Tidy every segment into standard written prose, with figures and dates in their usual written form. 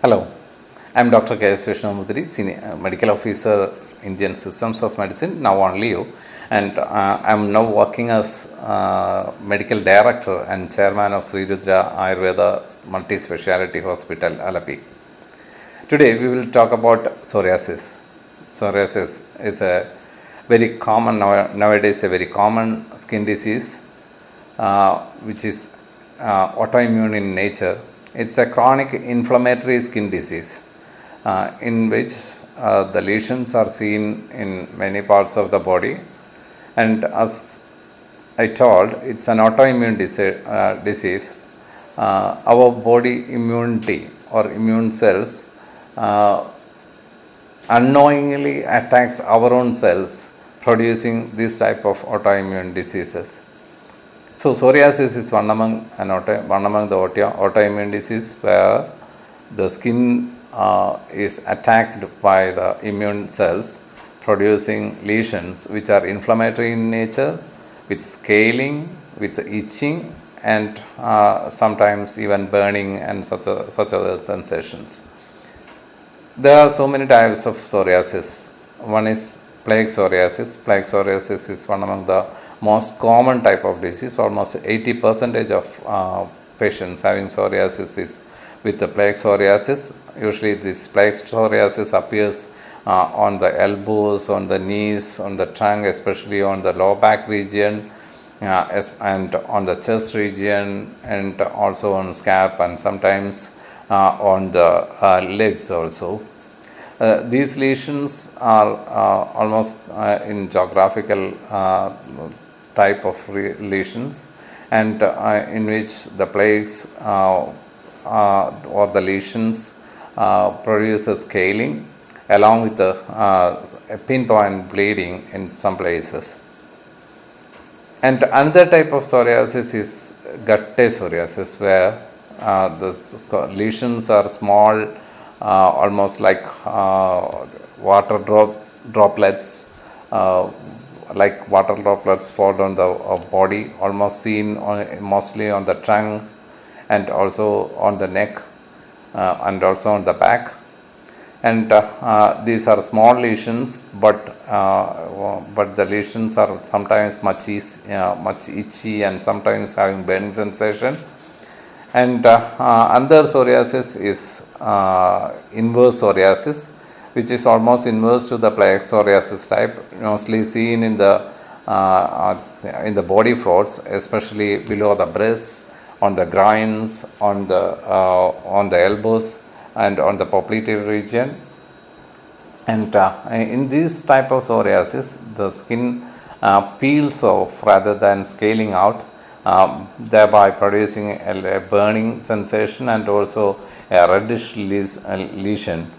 Hello, I am Dr. K.S. Vishnamudri, Senior Medical Officer, Indian Systems of Medicine, now on leave, and I am now working as Medical Director and Chairman of Sri Rudra Ayurveda Multi-Speciality Hospital, Alapi. Today we will talk about psoriasis. Psoriasis is a very common, nowadays a very common skin disease which is autoimmune in nature. It's a chronic inflammatory skin disease in which the lesions are seen in many parts of the body, and as I told, it's an autoimmune disease. Our body immunity or immune cells unknowingly attacks our own cells, producing this type of autoimmune diseases. So psoriasis is one among the autoimmune disease where the skin is attacked by the immune cells, producing lesions which are inflammatory in nature, with scaling, with itching, and sometimes even burning and such other sensations. There are so many types of psoriasis. One is plague psoriasis. Plague psoriasis is one among the most common type of disease. Almost 80% of patients having psoriasis is with the plague psoriasis. Usually this plague psoriasis appears on the elbows, on the knees, on the tongue, especially on the lower back region, and on the chest region, and also on scalp, and sometimes on the legs also. These lesions are almost in geographical type of lesions, and in which the plagues or the lesions produce a scaling along with the pinpoint bleeding in some places. And another type of psoriasis is gut psoriasis, where the lesions are small, almost like water droplets, like water droplets fall on the body, almost seen mostly on the tongue, and also on the neck, and also on the back. And these are small lesions, but the lesions are sometimes much itchy, and sometimes having burning sensation. And another psoriasis is inverse psoriasis, which is almost inverse to the plague psoriasis type, mostly seen in the body folds, especially below the breasts, on the groins, on the elbows, and on the popliteal region. And in this type of psoriasis, the skin peels off rather than scaling out, thereby producing a burning sensation and also a reddish lesion.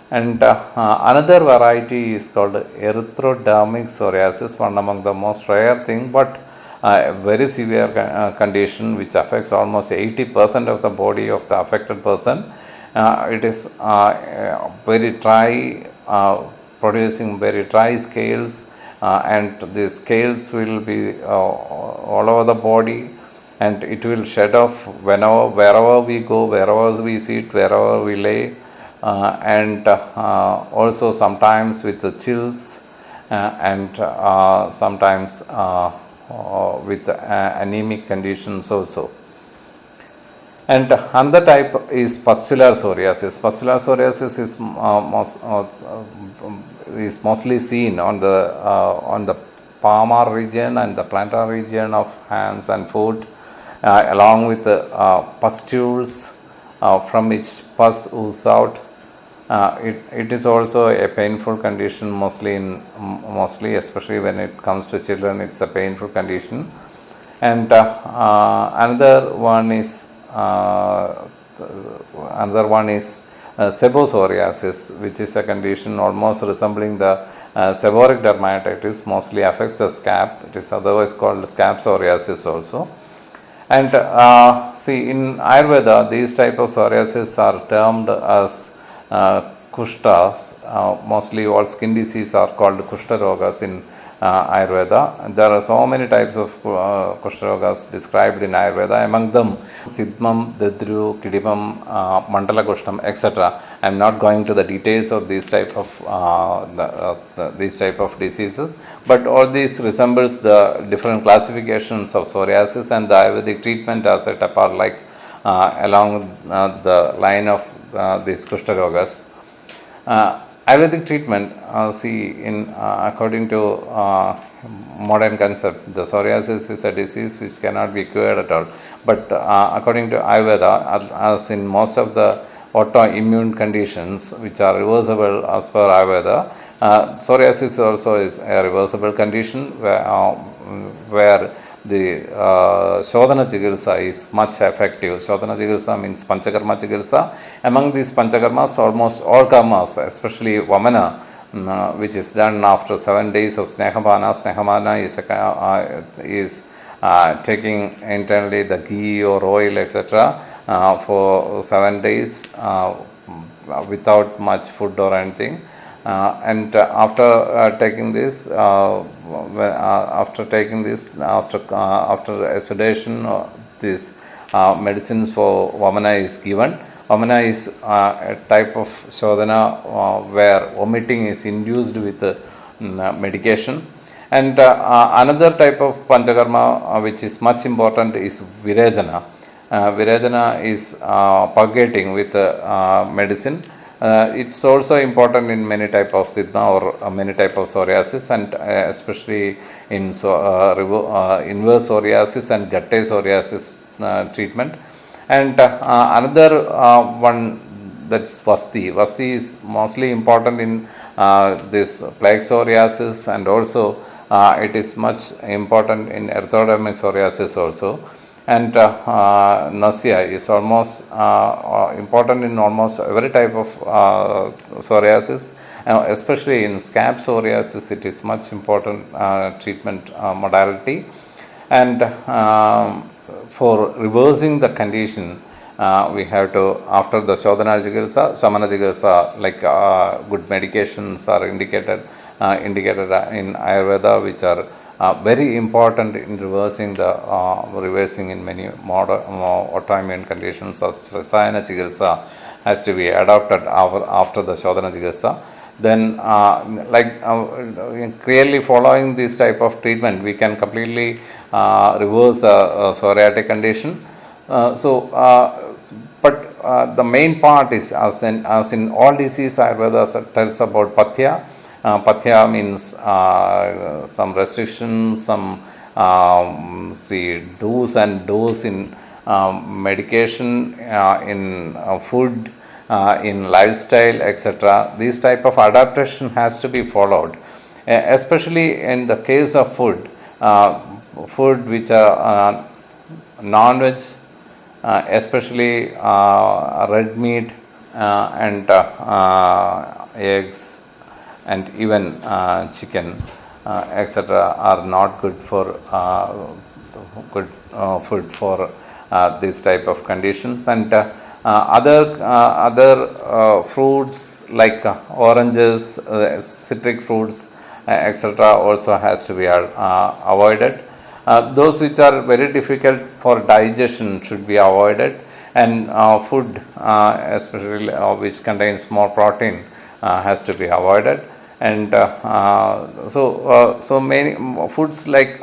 And another variety is called erythrodermic psoriasis, one among the most rare thing, but a very severe condition which affects almost 80% of the body of the affected person. It is very dry, producing very dry scales, and the scales will be all over the body, and it will shed off wherever we go, wherever we sit, wherever we lay, and also sometimes with the chills, and sometimes with anemic conditions also. And another type is pustular psoriasis. Pustular psoriasis is mostly seen on the palmar region and the plantar region of hands and foot, along with the pustules from which pus oozes out. It is also a painful condition, mostly especially when it comes to children. It's a painful condition. And another one is sebopsoriasis, which is a condition almost resembling the seborrheic dermatitis, mostly affects the scalp. It is otherwise called scalp psoriasis also. And in Ayurveda, these type of psoriasis are termed as kushtas, mostly all skin diseases are called kushta rogas in Ayurveda. There are so many types of kushta rogas described in Ayurveda. Among them, Sidmam, Dadru, Kidimam, Mandala Kushtam, etc. I am not going to the details of these type of these type of diseases, but all these resembles the different classifications of psoriasis, and the Ayurvedic treatment are set apart like along the line of these kushta rogas. Ayurvedic treatment, according to modern concept, the psoriasis is a disease which cannot be cured at all. But according to Ayurveda, as in most of the autoimmune conditions which are reversible as per Ayurveda, psoriasis also is a reversible condition where the Shodhana Chikitsa is much effective. Shodhana Chikitsa means Panchakarma Chikitsa. Among these Panchakarmas, almost all karmas, especially Vamana, which is done after 7 days of Snehamana. Snehamana is taking internally the ghee or oil, etc. For 7 days without much food or anything. And after taking this, after a sedation, this medicines for Vamana is given. Vamana is a type of Shodhana where vomiting is induced with medication. And another type of Panchakarma which is much important is Virejana. Virejana is purgating with medicine. It's also important in many type of Siddha or many type of psoriasis, and especially in inverse psoriasis and Gatte psoriasis treatment. And another one, that's Vasti. Vasti is mostly important in this plague psoriasis, and also it is much important in erythrodermic psoriasis also. And Nasya is almost important in almost every type of psoriasis, especially in scab psoriasis. It is much important treatment modality. And for reversing the condition, we have to, after the Shodhana Chikitsa, Samana Chikitsa, like good medications are indicated in Ayurveda, which are very important in reversing in many modern autoimmune conditions. Rasayana Chikitsa has to be adopted after the Shodhana Chikitsa. Then clearly following this type of treatment, we can completely reverse a psoriatic condition. But the main part is, as in all disease, Ayurveda tells about Pathya. Pathya means some restrictions, some do's and don'ts in medication, in food, in lifestyle, etc. This type of adaptation has to be followed, especially in the case of food which are non-veg, especially red meat and eggs, and even chicken, etc., are not good for food for this type of conditions. And other fruits like oranges, citric fruits, etc., also has to be avoided. Those which are very difficult for digestion should be avoided, and food, especially which contains more protein, has to be avoided. And so many foods like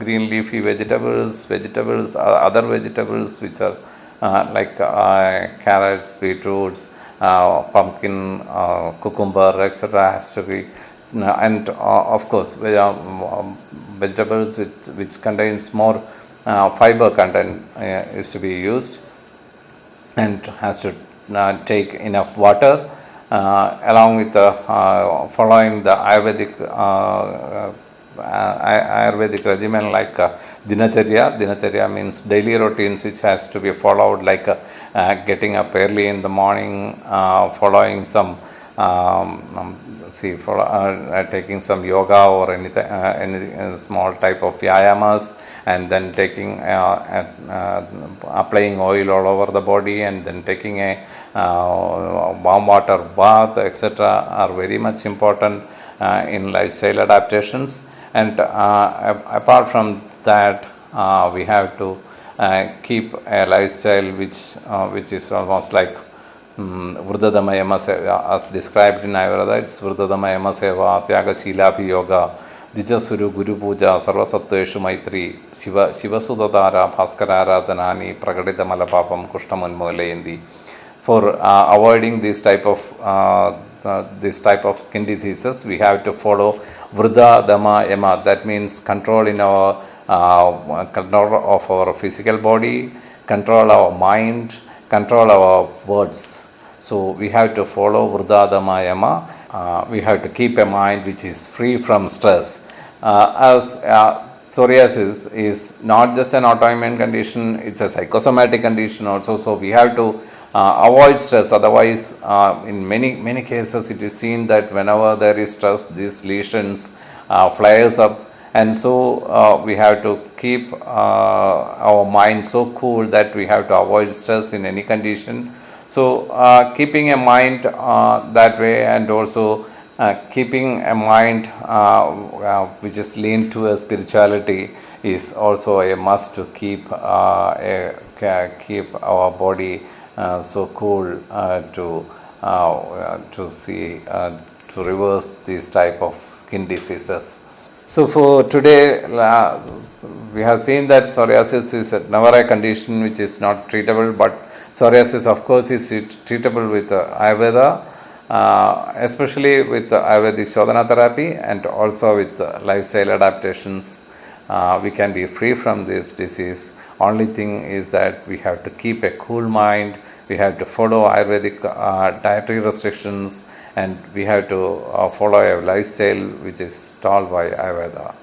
green leafy vegetables, other vegetables which are like carrots, beetroots, pumpkin, cucumber, etc., has to be, and of course vegetables which contains more fiber content is to be used, and has to take enough water, along with following the Ayurvedic regimen like Dinacharya. Dinacharya means daily routines which has to be followed, like getting up early in the morning, following some see for taking some yoga or anything, any small type of vyayamas, and then taking applying oil all over the body, and then taking a warm water bath, etc., are very much important in lifestyle adaptations. And apart from that, we have to keep a lifestyle which is almost like Vruddhadama Yamaseva, as described in Ayurveda. It's Vruddhadama Yamaseva, Tyagashila Yoga, Dijasuru Guru Puja, Sarvasatteshu Maitri, Shivasudadara, Bhaskara Dhanani, Pragadita Malapapam, Kushtaman Molayindi. For avoiding this type of skin diseases, we have to follow Vruddha Dhamma Yama. That means control in our control of our physical body, control our mind, control our words. So we have to follow Vruddha Dhamma Yama. We have to keep a mind which is free from stress. As psoriasis is not just an autoimmune condition, it's a psychosomatic condition also. So we have to avoid stress. Otherwise, in many cases, it is seen that whenever there is stress, these lesions flares up, and so we have to keep our mind so cool that we have to avoid stress in any condition. So keeping a mind that way, and also keeping a mind which is leaned to a spirituality, is also a must to keep keep our body so cool to see to reverse these type of skin diseases. So for today, we have seen that psoriasis is never a condition which is not treatable, but psoriasis, of course, is treatable with Ayurveda, especially with Ayurvedic Shodhana therapy, and also with lifestyle adaptations. We can be free from this disease. Only thing is that we have to keep a cool mind, we have to follow Ayurvedic dietary restrictions, and we have to follow a lifestyle which is told by Ayurveda.